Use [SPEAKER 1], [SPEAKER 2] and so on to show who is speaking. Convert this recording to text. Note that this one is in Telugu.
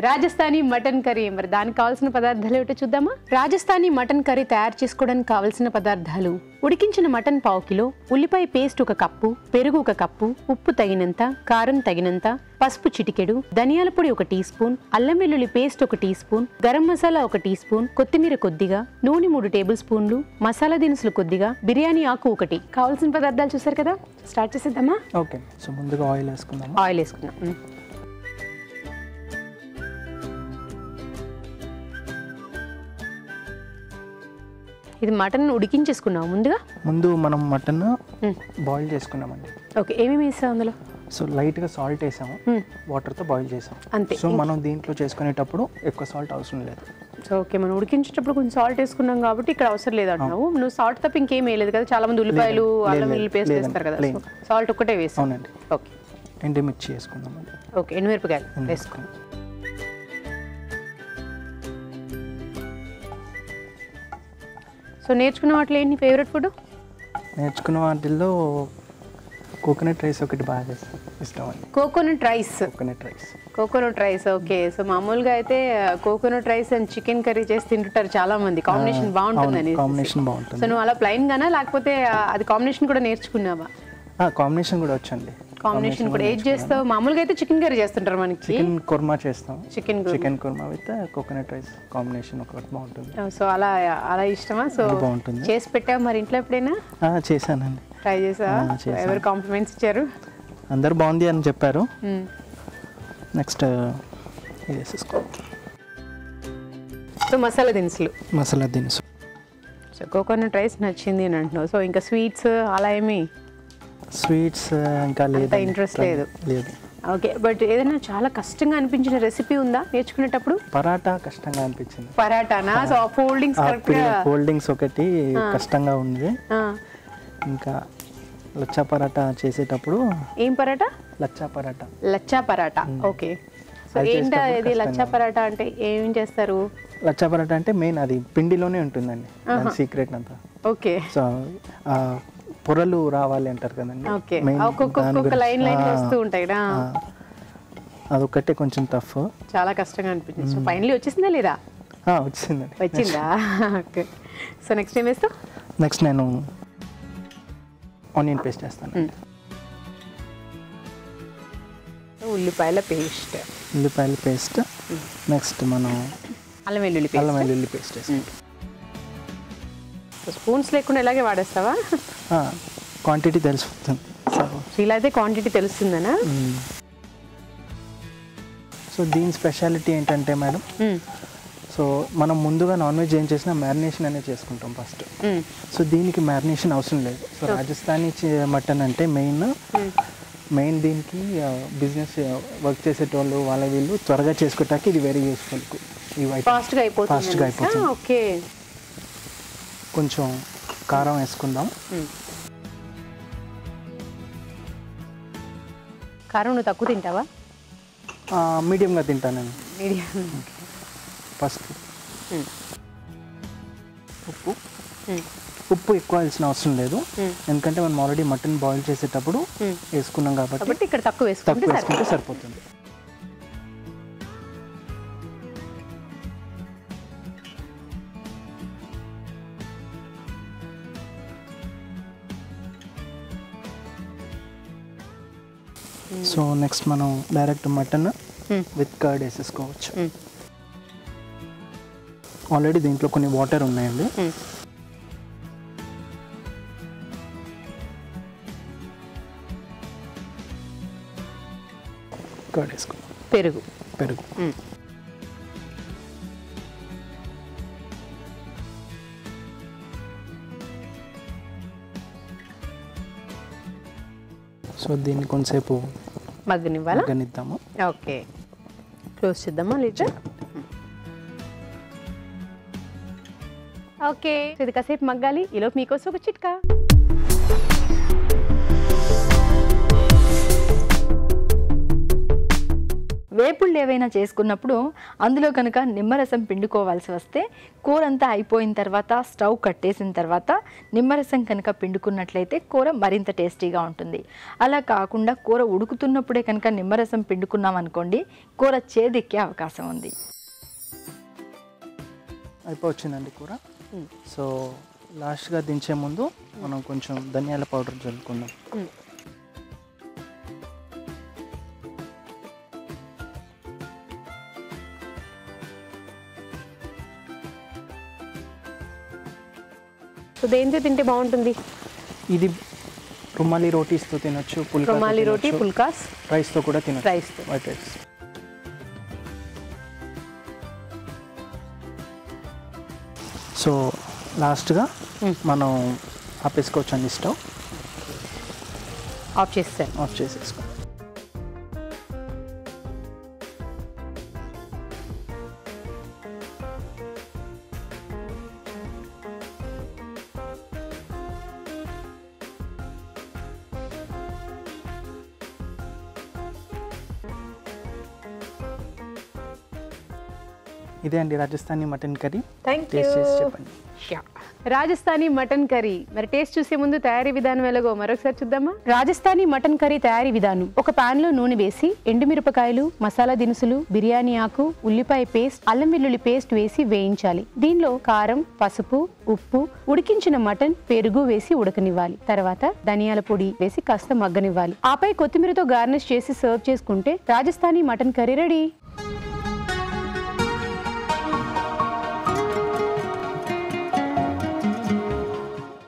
[SPEAKER 1] Rajasthani mutton curry. మరి దానికి కావాల్సిన పదార్థాలు ఏమిటో చూద్దామా? రాజస్థానీ మటన్ కర్రీ తయారు చేసుకోవడానికి కావాల్సిన పదార్థాలు: ఉడికించిన మటన్ 1/2 కిలో, ఉల్లిపాయ పేస్ట్ 1 కప్పు, పెరుగు 1 కప్పు, ఉప్పు తగినంత, కారం తగినంత, పసుపు చిటికెడు, ధనియాల పొడి 1 టీ స్పూన్, అల్లం వెల్లుల్లి paste 1 tea spoon, garam masala 1 tea spoon, కొత్తిమీర కొద్దిగా, నూనె 3 టేబుల్ స్పూన్లు, మసాలా దినుసులు కొద్దిగా, బిర్యానీ ఆకు 1. కావాల్సిన పదార్థాలు చూసారు కదా, స్టార్ట్ చేసేద్దామా?
[SPEAKER 2] ఓకే. సో ముందుగా ఆయిల్ వేసుకుందాం.
[SPEAKER 1] ఆయిల్ వేసుకుందాం. ఇది మటన్ ఉడికించేసుకున్నాం ముందు
[SPEAKER 2] మనం మటన్ బాయిల్ చేసుకున్నామండి.
[SPEAKER 1] ఓకే. ఏమేమి వేసాం అందులో?
[SPEAKER 2] సో లైట్గా సాల్ట్ వేసాము, వాటర్తో బాయిల్ చేసాం
[SPEAKER 1] అంతే.
[SPEAKER 2] సో మనం దీంట్లో చేసుకునేటప్పుడు ఎక్కువ సాల్ట్ అవసరం లేదు.
[SPEAKER 1] సో ఓకే, మనం ఉడికించేటప్పుడు కొంచెం సాల్ట్ వేసుకున్నాం కాబట్టి ఇక్కడ అవసరం లేదు అంటున్నావు. నువ్వు సాల్ట్ తప్ప ఇంకేం వేయలేదు కదా? చాలా మంది ఉల్లిపాయలు అల్లం వెల్లుల్లి పేస్ట్ వేస్తారు కదా, సాల్ట్ ఒక్కటే వేసాం.
[SPEAKER 2] అవునండి.
[SPEAKER 1] ఓకే.
[SPEAKER 2] ఎండుమిర్చి వేసుకుందాం.
[SPEAKER 1] ఓకే, ఎండుమిరపకాయలు వేసుకున్నాం. సో నేర్చుకున్న వాటిలో ఏంటి ఫేవరెట్ ఫుడ్?
[SPEAKER 2] నేర్చుకున్న వాటిల్లో కోకోనట్ రైస్ ఒకటి బాగా ఇష్టం అండి.
[SPEAKER 1] Coconut rice.
[SPEAKER 2] Coconut rice.
[SPEAKER 1] Okay. So మామూలుగా అయితే coconut rice and chicken curry చేసి తింటుంటారు చాలా మంది, కాంబినేషన్ బాగుంటుందని.
[SPEAKER 2] కాంబినేషన్ బాగుంటుంది.
[SPEAKER 1] సో నువ్వు అలా ప్లెయిన్ గానా లేకపోతే అది కాంబినేషన్ కూడా నేర్చుకున్నావా?
[SPEAKER 2] కాంబినేషన్ కూడా వచ్చండి.
[SPEAKER 1] కాంబినేషన్ కూడా ఏది చేస్తావు? మామూలుగా అయితే చికెన్ కర్రీ చేస్తుంటారు, మనకి
[SPEAKER 2] చికెన్ కుర్మా చేస్తాం.
[SPEAKER 1] Chicken
[SPEAKER 2] korma with coconut rice combination ఒకటి బాగుంటుంది.
[SPEAKER 1] సో అలా ఇష్టమా? సో
[SPEAKER 2] బాగుంటుంది.
[SPEAKER 1] చేసి పెట్టావు మరి ఇంట్లో ఎప్పుడైనా?
[SPEAKER 2] చేశానండి.
[SPEAKER 1] ట్రై చేసావా? ఎవరు కాంప్లిమెంట్స్ ఇచ్చారు?
[SPEAKER 2] అందరు బాగుంది అని చెప్పారు. నెక్స్ట్ ఇది వేసేసుకో.
[SPEAKER 1] సో మసాలా దినుసు. సో కోకోనట్ రైస్ నచ్చింది అని అంటున్నావు. సో ఇంకా స్వీట్స్ అలా ఏమి?
[SPEAKER 2] స్వీట్స్ ఇంకా లేదు,
[SPEAKER 1] ఇంట్రెస్ట్ లేదు. ఓకే. బట్ ఏదైనా చాలా కష్టంగా అనిపించిన రెసిపీ ఉందా నేర్చుకునేటప్పుడు?
[SPEAKER 2] పరాటా కష్టంగా అనిపించింది.
[SPEAKER 1] పరాటానా? సో
[SPEAKER 2] ఫోల్డింగ్స్ ఒకటి కష్టంగా ఉంది. ఇంకా లచ్చా పరాటా చేసేటప్పుడు.
[SPEAKER 1] ఏం పరాటా?
[SPEAKER 2] లచ్చా పరాటా.
[SPEAKER 1] ఓకే. సో ఏంటి ఇది లచ్చా పరాటా అంటే ఏం చేస్తారు?
[SPEAKER 2] లచ్చా పరాటా అంటే మెయిన్ అది పిండిలోనే ఉంటుందండి, సీక్రెట్ అంతా.
[SPEAKER 1] ఓకే.
[SPEAKER 2] సో పొరలు రావాలి అంటారు కదండి.
[SPEAKER 1] ఓకే. ఒక్కొక్క లైన్ వస్తూ ఉంటాయి.
[SPEAKER 2] అదొకటే కొంచెం టఫ్,
[SPEAKER 1] చాలా కష్టంగా అనిపించింది. సో ఫైనల్లీ వచ్చేసిందా లేదా? వచ్చిందా? ఓకే. సో నెక్స్ట్ ఏం వేస్తావు?
[SPEAKER 2] నెక్స్ట్ నేను ఆనియన్ పేస్ట్ వేస్తాను.
[SPEAKER 1] ఉల్లిపాయల
[SPEAKER 2] పేస్ట్. నెక్స్ట్ మనం
[SPEAKER 1] అల్లం వెల్లుల్లి
[SPEAKER 2] పేస్ట్ వేస్తాం.
[SPEAKER 1] స్పూన్స్ లేకుండా ఇలాగే వాడేస్తావా?
[SPEAKER 2] క్వాంటిటీ తెలుస్తుంది.
[SPEAKER 1] ఇలా అయితే క్వాంటిటీ తెలుస్తుందనా?
[SPEAKER 2] సో దీని స్పెషాలిటీ ఏంటంటే మేడం, సో మనం ముందుగా నాన్ వెజ్ ఏం చేసినా మ్యారినేషన్ అనేది చేసుకుంటాం ఫస్ట్. సో దీనికి మ్యారినేషన్ అవసరం లేదు. సో రాజస్థానీ మటన్ అంటే మెయిన్ దీనికి బిజినెస్ వర్క్ చేసేటోళ్ళు వీళ్ళు త్వరగా చేసుకోవటానికి ఇది వెరీ యూస్ఫుల్.
[SPEAKER 1] ఫాస్ట్గా అయిపోతుంది. ఓకే.
[SPEAKER 2] కొంచెం కారం వేసుకుందాం.
[SPEAKER 1] కారం నువ్వు తక్కువ తింటావా?
[SPEAKER 2] మీడియంగా తింటాను. ఫస్ట్ ఉప్పు ఎక్కువ వేసిన అవసరం లేదు, ఎందుకంటే మనం ఆల్రెడీ మటన్ బాయిల్ చేసేటప్పుడు వేసుకున్నాం కాబట్టి
[SPEAKER 1] ఇక్కడ తక్కువ వేసుకుంటే
[SPEAKER 2] సరిపోతుంది. సో నెక్స్ట్ మనం డైరెక్ట్ మటన్ విత్ కర్డ్ వేసేసుకోవచ్చు. ఆల్రెడీ దీంట్లో కొన్ని వాటర్ ఉన్నాయండి. కర్డ్ వేసుకో.
[SPEAKER 1] పెరుగు.
[SPEAKER 2] సో దీన్ని కొంతసేపు
[SPEAKER 1] మగ్గనిద్దాము. ఓకే. క్లోజ్ చేద్దామా లీటర్? ఓకే. ఇది కాసేపు మగ్గాలి. ఈలోపు మీకోసం ఒక చిట్కా.
[SPEAKER 3] వేపుళ్ళు ఏవైనా చేసుకున్నప్పుడు అందులో కనుక నిమ్మరసం పిండుకోవాల్సి వస్తే కూర అంతా అయిపోయిన తర్వాత స్టవ్ కట్టేసిన తర్వాత నిమ్మరసం కనుక పిండుకున్నట్లయితే కూర మరింత టేస్టీగా ఉంటుంది. అలా కాకుండా కూర ఉడుకుతున్నప్పుడే కనుక నిమ్మరసం పిండుకున్నాం అనుకోండి కూర చేదెక్కే అవకాశం ఉంది.
[SPEAKER 2] అయిపోవచ్చిందండి కూర. సో లాస్ట్గా దించే ముందు మనం కొంచెం ధనియాల పౌడర్ జల్లుకుందాం.
[SPEAKER 1] సో దేంతో తింటే బాగుంటుంది?
[SPEAKER 2] ఇది రుమాలి రోటీస్తో తినొచ్చు,
[SPEAKER 1] రుమాలి రోటీ, పుల్కాస్,
[SPEAKER 2] రైస్తో కూడా తినొచ్చు.
[SPEAKER 1] రైస్తో,
[SPEAKER 2] వైట్ రైస్. సో లాస్ట్గా మనం ఆపేసుకోవచ్చండి, స్టవ్
[SPEAKER 1] ఆఫ్ చేస్తాను.
[SPEAKER 2] ఆఫ్ చేసేసుకో. ఇదే అండి రాజస్థానీ మటన్ కర్రీ. టేస్ట్ చేసి చెప్పండి.
[SPEAKER 1] Rajasthani mutton curry. మరి టేస్ట్ చూసే ముందు తయారీ విధానం ఎలాగో మరొకసారి చూద్దామా? రాజస్థానీ మటన్ కర్రీ తయారీ విధానం: ఒక పాన్ లో నూనె వేసి ఎండుమిరపకాయలు, మసాలా దినుసులు, బిర్యానీ ఆకు, ఉల్లిపాయ పేస్ట్, అల్లం వెల్లుల్లి పేస్ట్ వేసి వేయించాలి. దీనిలో కారం, పసుపు, ఉప్పు, ఉడికించిన మటన్, పెరుగు వేసి ఉడకనివ్వాలి. తర్వాత ధనియాల పొడి వేసి కాస్త మగ్గనివ్వాలి. ఆపై కొత్తిమీరతో గార్నిష్ చేసి సర్వ్ చేసుకుంటే రాజస్థానీ మటన్ కర్రీ రెడీ.